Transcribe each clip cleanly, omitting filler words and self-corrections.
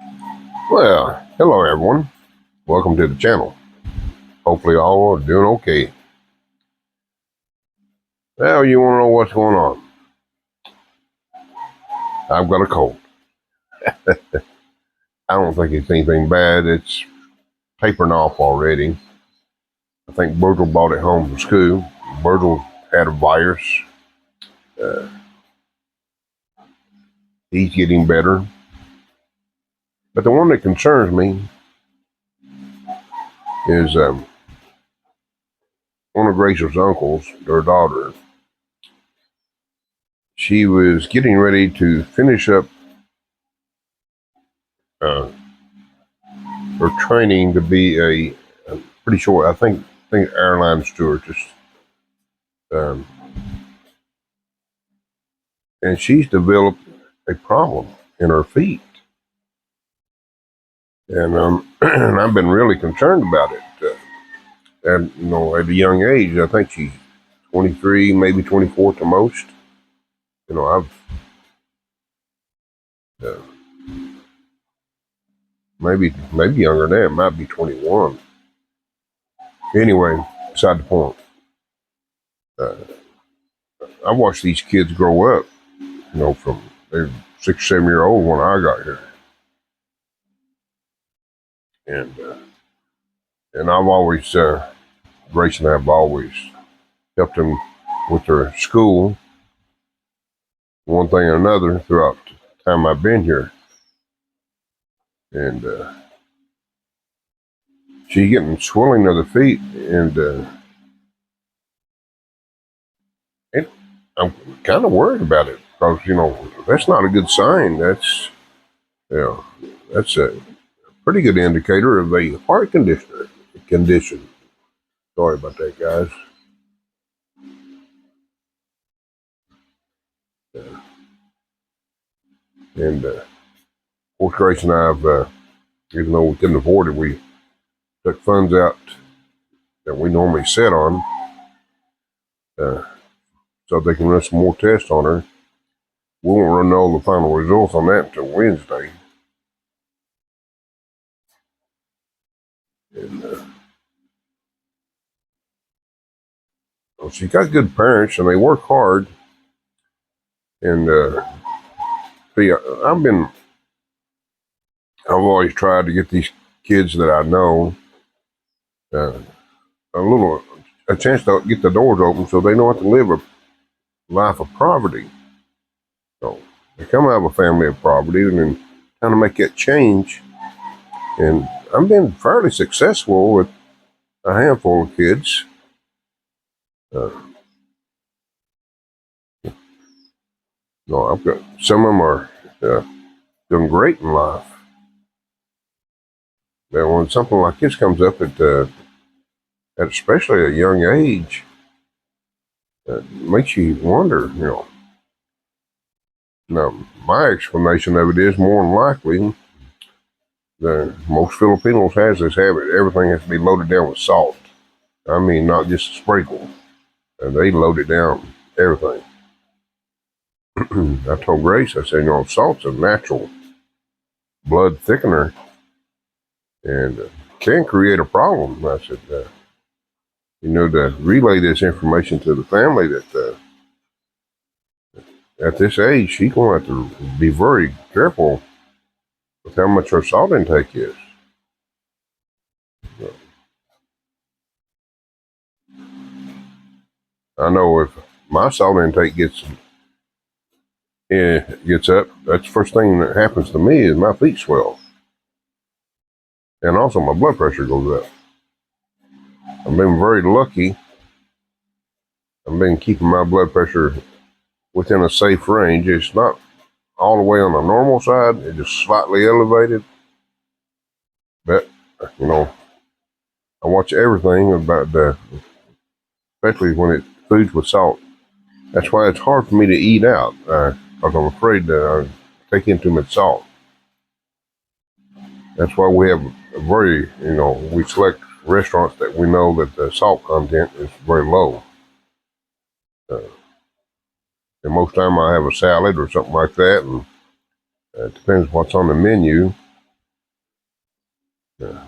Well, hello everyone. Welcome to the channel. Hopefully all are doing okay. Well, you want to know what's going on? I've got a cold. I don't think it's anything bad. It's tapering off already. I think Virgil brought it home from school. Virgil had a virus. Uh, he's getting better. But the one that concerns me is one of Grace's uncles, their daughter. She was getting ready to finish up uh, her training to be I'm pretty sure, I think airline stewardess. Um, and she's developed a problem in her feet. And and I've been really concerned about it. And at a young age, I think she's 23, maybe 24 to most. I've uh, maybe younger than that, might be 21. Anyway, beside the point. Uh, I watched these kids grow up. From they're 6, 7 year old when I got here, and I've always Grace and I've always helped them with their school, one thing or another throughout the time I've been here. And she's getting swelling of the feet, and I'm kind of worried about it because that's not a good sign. You know, that's a pretty good indicator of a heart condition. Sorry about that, guys. And of course, Grace and I have, even though we couldn't afford it, we took funds out that we normally set on, uh, so they can run some more tests on her. We won't know the final results on that until Wednesday. And well, she got good parents, and they work hard. And see, I've always tried to get these kids that I know uh, a chance to get the doors open so they know how to live a life of poverty. So they come out of a family of poverty and then kind of make that change. And I've been fairly successful with a handful of kids. Uh, I've got some of them are uh, doing great in life. But when something like this comes up at especially a young age, it makes you wonder. Now my explanation of it is more than likely most Filipinos has this habit. Everything has to be loaded down with salt. I mean, not just a sprinkle. And they load it down everything. I told Grace, I said, salt's a natural blood thickener and can create a problem. I said, to relay this information to the family that at this age, she's going to have to be very careful with how much her salt intake is. I know if my salt intake gets up, that's the first thing that happens to me is my feet swell. And also my blood pressure goes up. I've been very lucky. I've been keeping my blood pressure within a safe range. It's not all the way on the normal side. It's just slightly elevated. But, I watch everything about especially when it's foods with salt. That's why it's hard for me to eat out because I'm afraid that I take in too much salt. That's why we have we select restaurants that we know that the salt content is very low. Uh, and most time I have a salad or something like that, and it depends what's on the menu. Yeah.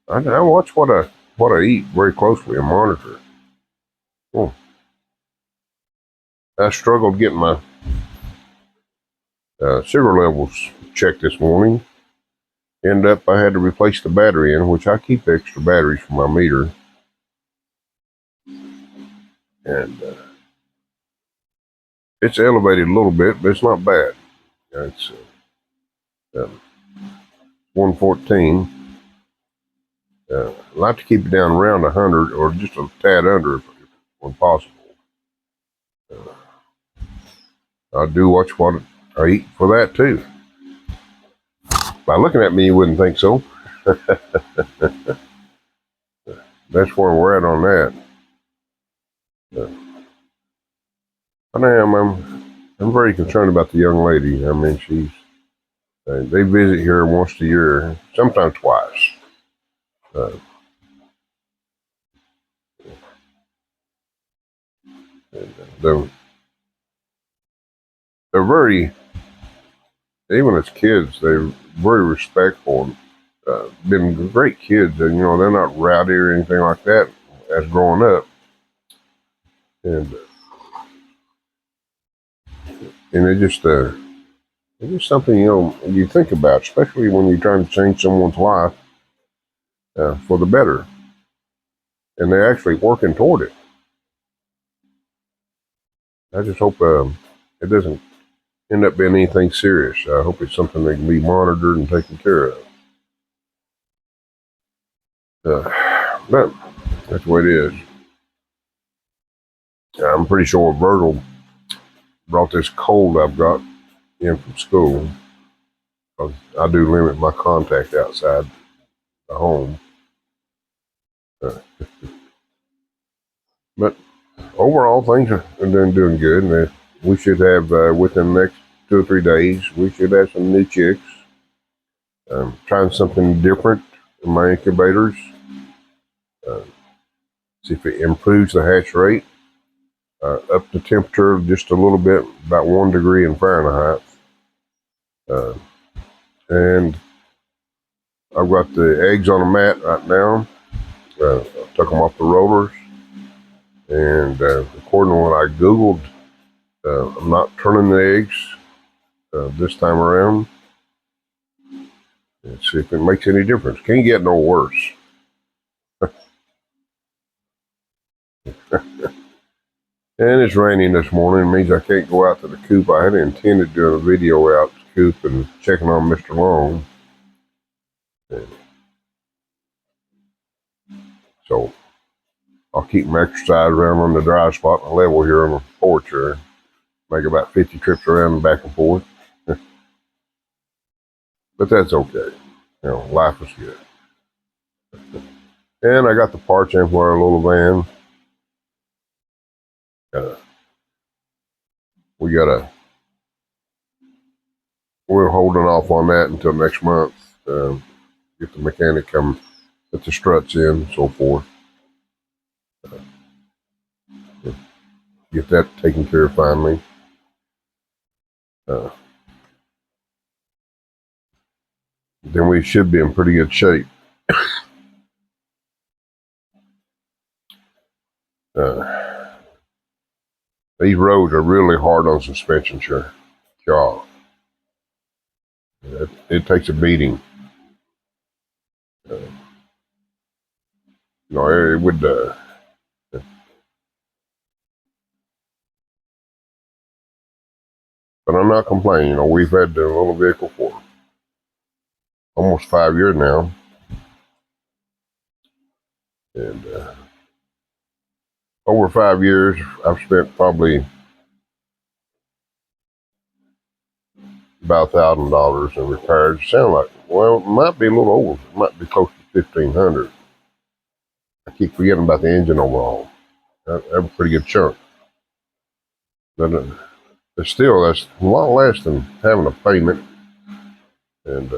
I watch what I eat very closely and monitor. Oh, I struggled getting my sugar levels checked this morning. End up, I had to replace the battery in, which I keep extra batteries for my meter, and it's elevated a little bit, but it's not bad. It's 114. I like to keep it down around 100 or just a tad under when possible. I do watch what I eat for that too. By looking at me, you wouldn't think so. That's where we're at on that. I'm very concerned about the young lady. I mean, they visit here once a year, sometimes twice. Uh, they're, they're very, even as kids, they're very respectful and been great kids. And, they're not rowdy or anything like that as growing up. And it's just something, you think about, especially when you're trying to change someone's life for the better. And they're actually working toward it. I just hope it doesn't end up being anything serious. I hope it's something that can be monitored and taken care of. But that's the way it is. I'm pretty sure Virgil brought this cold I've got in from school. I do limit my contact outside the home. Uh, but overall, things are doing good. And we should have, within the next 2 or 3 days, we should have some new chicks. Trying something different in my incubators. Uh, See if it improves the hatch rate. Up the temperature just a little bit, about 1 degree in Fahrenheit. And I've got the eggs on a mat right now. I took them off the rollers. And according to what I Googled, I'm not turning the eggs this time around. And see if it makes any difference. Can't get no worse. And it's raining this morning. It means I can't go out to the coop. I had intended doing a video out to the coop and checking on Mr. Long. And so I'll keep my exercise around on the dry spot and level here on the porch here. Make about 50 trips around and back and forth. But that's okay. Life is good. And I got the parts in for our little van. We're holding off on that until next month. Get the mechanic come put the struts in and so forth. Get that taken care of finally. Then we should be in pretty good shape. These roads are really hard on suspension, sure. God, it takes a beating. It would. But I'm not complaining. We've had the little vehicle for almost 5 years now, and over 5 years, I've spent probably about $1,000 in repairs. Sound like, well, it might be a little over. It might be close to 1,500. I keep forgetting about the engine overhaul. That's a pretty good chunk. But still, that's a lot less than having a payment. And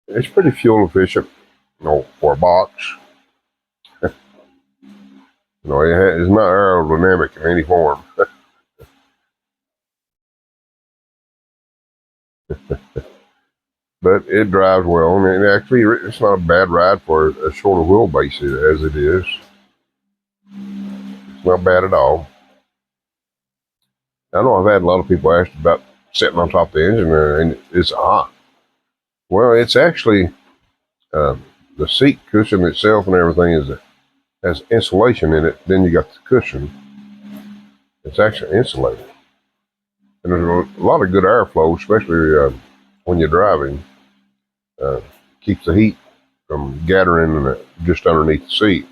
it's pretty fuel efficient, for a box. It's not aerodynamic in any form. but it drives well. And actually, it's not a bad ride for a shorter wheelbase as it is. It's not bad at all. I know I've had a lot of people ask about sitting on top of the engine and it's hot. Well, it's actually uh, the seat cushion itself and everything has insulation in it. Then you got the cushion. It's actually insulated. And there's a lot of good airflow, especially when you're driving. Uh, keeps the heat from gathering just underneath the seat.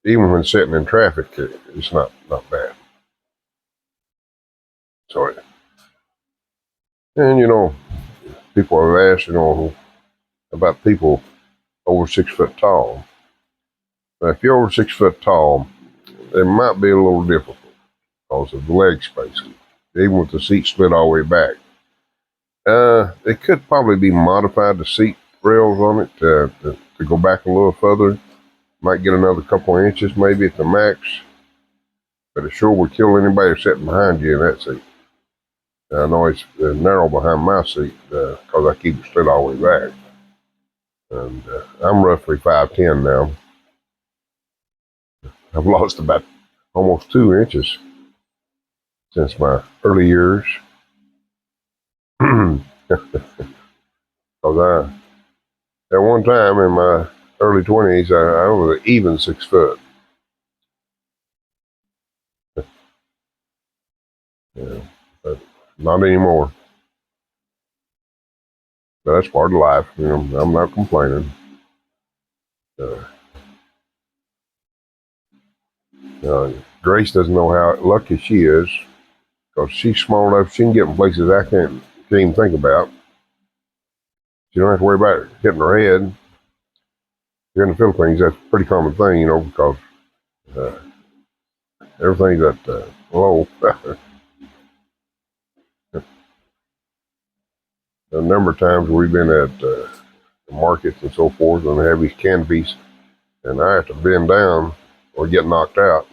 Even when sitting in traffic, it's not bad. So, and people have asked, about people over 6 foot tall. Now, if you're over 6 foot tall, it might be a little difficult because of the leg spacing, even with the seat split all the way back. It could probably be modified, the seat rails on it, to go back a little further. Might get another couple of inches maybe at the max, but it sure would kill anybody sitting behind you in that seat. I know it's narrow behind my seat because I keep it split all the way back. And I'm roughly 5'10" now. I've lost about almost 2 inches since my early years. Because at one time in my early 20s, I was an even 6 foot. Yeah, but not anymore. But that's part of life. I'm not complaining. Grace doesn't know how lucky she is because she's small enough she can get in places I can't even think about. She don't have to worry about hitting her head. Here in the Philippines, that's a pretty common thing, because everything's at low. A number of times we've been at the markets and so forth, and they have these canopies, and I have to bend down or get knocked out.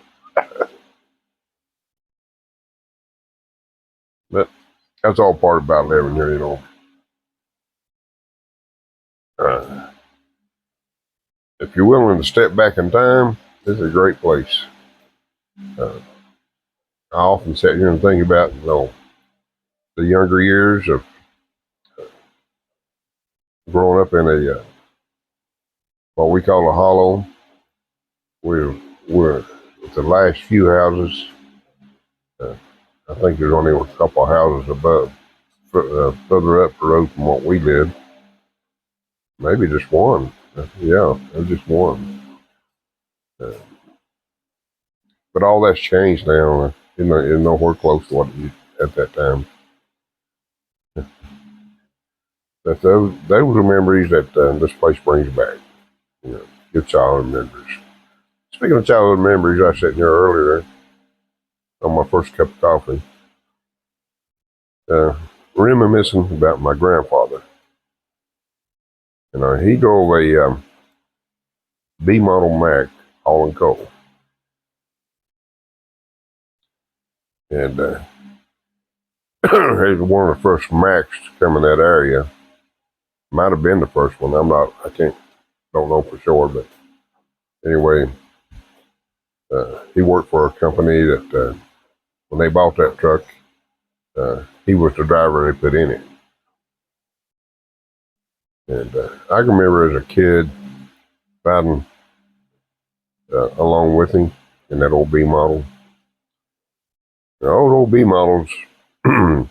But that's all part about living here, if you're willing to step back in time, this is a great place. I often sit here and think about, the younger years of growing up in what we call a hollow. We're with the last few houses. I think there's only a couple of houses above, further up the road from what we lived. Maybe just one. Yeah, there's just one. But all that's changed now. It's nowhere close to what it at that time. But those are memories that this place brings back. Good childhood memories. Speaking of childhood memories, I sat here earlier on my first cup of coffee, reminiscing about my grandfather. He drove a B model Mack hauling coal, and it was one of the first Macks to come in that area. Might have been the first one. Don't know for sure, but anyway, he worked for a company that when they bought that truck, he was the driver they put in it. And I can remember as a kid riding along with him in that old B model. The old B models didn't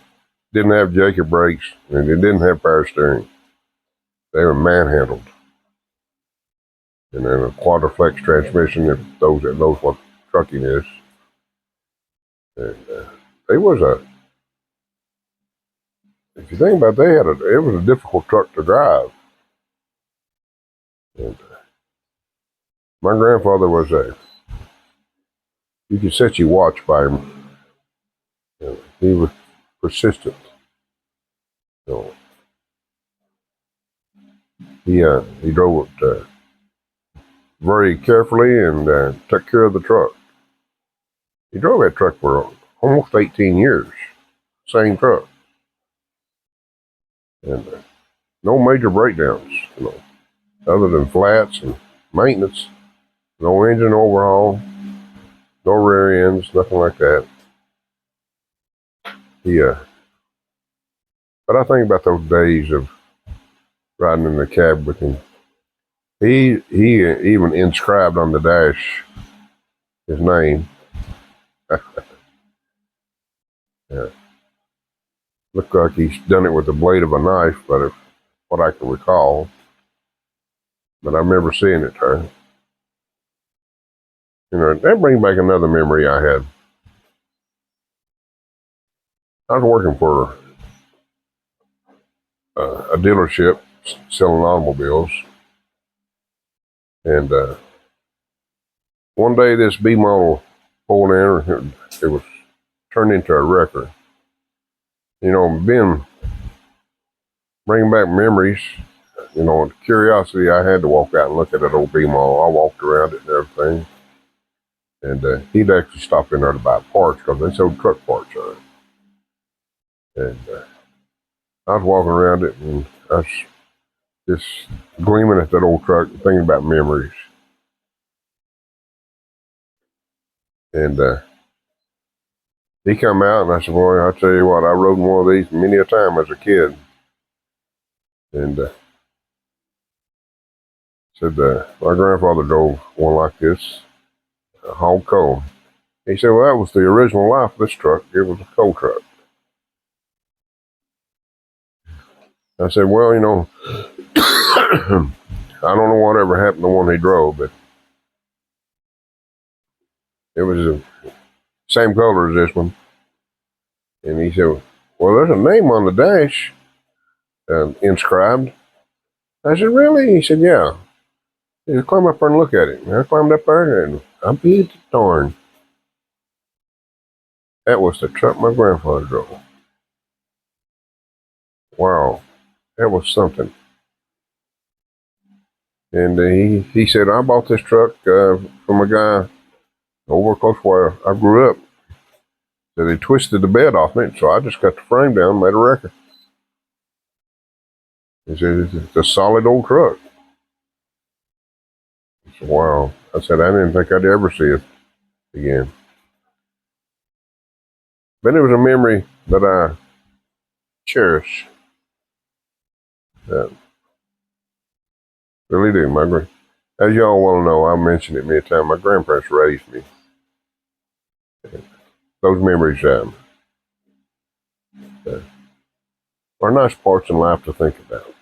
have Jacob brakes and they didn't have power steering. They were manhandled. And then a quadriflex transmission, if those that knows what trucking is. And it was if you think about it, it was a difficult truck to drive. And my grandfather was you could set your watch by him. He was persistent. He drove it very carefully and took care of the truck. He drove that truck for almost 18 years, same truck. and no major breakdowns, other than flats and maintenance. No engine overhaul, no rear ends, nothing like that. Yeah. But I think about those days of riding in the cab with him. He even inscribed on the dash his name. Yeah. Looked like he's done it with the blade of a knife, but if what I can recall. But I remember seeing it there. That brings back another memory I had. I was working for a dealership selling automobiles, and one day this B model pulled in. It was turned into a wrecker. Bringing back memories. Curiosity, I had to walk out and look at that old B model. I walked around it and everything. And he'd actually stop in there to buy parts because they sold truck parts on it. And I was walking around it and I was just gleaming at that old truck and thinking about memories. And he come out and I said, boy, I'll tell you what, I rode one of these many a time as a kid. And said, my grandfather drove one like this, a hog coal. He said, well, that was the original life of this truck. It was a coal truck. I said, well, I don't know whatever happened to one he drove, but it was the same color as this one. And he said, well, there's a name on the dash inscribed. I said, really? He said, yeah. He said, climb up there and look at it. And I climbed up there and I beat the darn. That was the truck my grandfather drove. Wow, that was something. And he said, I bought this truck from a guy over close where I grew up. Said he twisted the bed off me, so I just cut the frame down and made a wrecker. He said, it's a solid old truck. I said, wow. I said, I didn't think I'd ever see it again. But it was a memory that I cherish. Really do. As y'all well know, I mentioned it many times, my grandparents raised me. Those memories are nice parts in life to think about.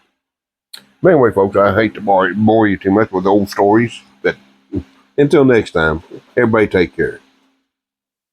But anyway, folks, I hate to bore you too much with old stories. But until next time, everybody take care.